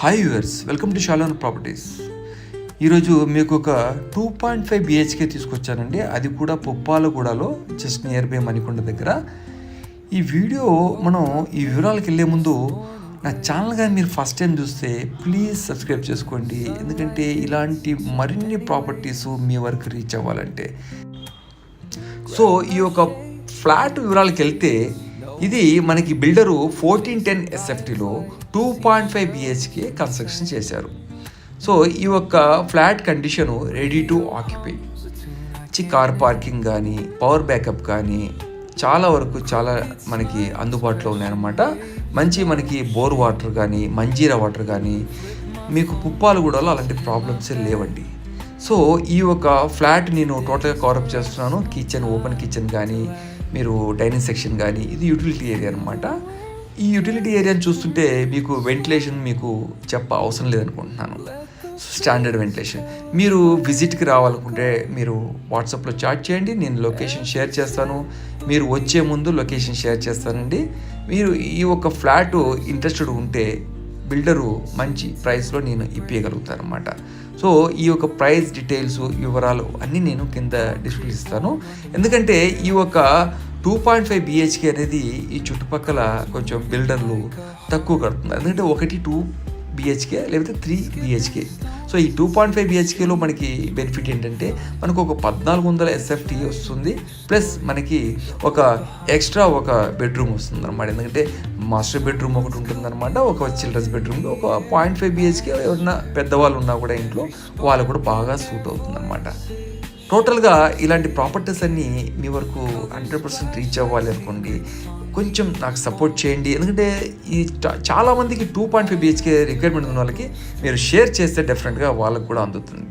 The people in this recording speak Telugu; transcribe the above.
Hi viewers, welcome to shalom properties. ఈరోజు మీకు ఒక 2.5 బిహెచ్కే తీసుకొచ్చానండి. అది కూడా పుప్పాలగూడలో, జస్ట్ నియర్ బై మణికొండ దగ్గర. ఈ వీడియో మనం ఈ వివరాలకు వెళ్ళే ముందు నా ఛానల్ కానీ మీరు ఫస్ట్ టైం చూస్తే ప్లీజ్ సబ్స్క్రైబ్ చేసుకోండి. ఎందుకంటే ఇలాంటి మరిన్ని ప్రాపర్టీస్ మీ వరకు రీచ్ అవ్వాలంటే. సో ఈ యొక్క ఫ్లాట్ వివరాలకు వెళ్తే, ఇది మనకి బిల్డరు 1410 SFTలో 2.5 బిహెచ్కే కన్స్ట్రక్షన్ చేశారు. సో ఈ యొక్క flat condition ready to occupy. Car parking కానీ, పవర్ బ్యాకప్ కానీ చాలా వరకు చాలా మనకి అందుబాటులో ఉన్నాయన్నమాట. మంచి మనకి బోర్ వాటర్ కానీ, మంజీరా వాటర్ కానీ, మీకు పుప్పాలగూడలో అలాంటి ప్రాబ్లమ్స్ లేవండి. సో ఈ యొక్క ఫ్లాట్ నేను టోటల్గా కవరప్ చేస్తున్నాను. కిచెన్, ఓపెన్ కిచెన్ కానీ, మీరు డైనింగ్ సెక్షన్ కానీ, ఇది యూటిలిటీ ఏరియా అనమాట. ఈ యూటిలిటీ ఏరియాని చూస్తుంటే మీకు వెంటిలేషన్ మీకు అవసరం లేదనుకుంటున్నాను. Standard ventilation. మీరు విజిట్కి రావాలనుకుంటే మీరు వాట్సాప్లో చాట్ చేయండి, నేను లొకేషన్ షేర్ చేస్తాను. మీరు వచ్చే ముందు లొకేషన్ షేర్ చేస్తానండి. మీరు ఈ ఒక ఫ్లాట్ ఇంట్రెస్టెడ్ ఉంటే బిల్డరు మంచి ప్రైస్లో నేను ఇప్పించగలుగుతాను అనమాట. సో ఈ యొక్క ప్రైస్ డీటెయిల్స్, వివరాలు అన్నీ నేను కింద డిస్ప్లే ఇస్తాను. ఎందుకంటే ఈ ఒక 2.5 బిహెచ్కే అనేది ఈ చుట్టుపక్కల కొంచెం బిల్డర్లు తక్కువ కడుతున్నారు. ఎందుకంటే 2 బిహెచ్కే లేకపోతే 3 బిహెచ్కే. సో ఈ 2.5 బిహెచ్కేలో మనకి బెనిఫిట్ ఏంటంటే, మనకు ఒక 1400 SFT వస్తుంది, ప్లస్ మనకి ఒక ఎక్స్ట్రా ఒక బెడ్రూమ్ వస్తుంది అనమాట. ఎందుకంటే మాస్టర్ బెడ్రూమ్ ఒకటి ఉంటుందన్నమాట, ఒక చిల్డ్రన్స్ బెడ్రూమ్, ఒక 0.5 బిహెచ్కే ఎవరైనా పెద్దవాళ్ళు ఉన్నా కూడా ఇంట్లో వాళ్ళు కూడా బాగా సూట్ అవుతుంది అనమాట. టోటల్గా ఇలాంటి ప్రాపర్టీస్ అన్నీ మీ వరకు 100% రీచ్ అవ్వాలి అనుకోండి, కొంచెం నాకు సపోర్ట్ చేయండి. ఎందుకంటే ఈ చాలామందికి 2.5 బిహెచ్కే రిక్వైర్మెంట్ ఉన్న వాళ్ళకి మీరు షేర్ చేస్తే డెఫినెట్గా వాళ్ళకు కూడా అందుతుంది.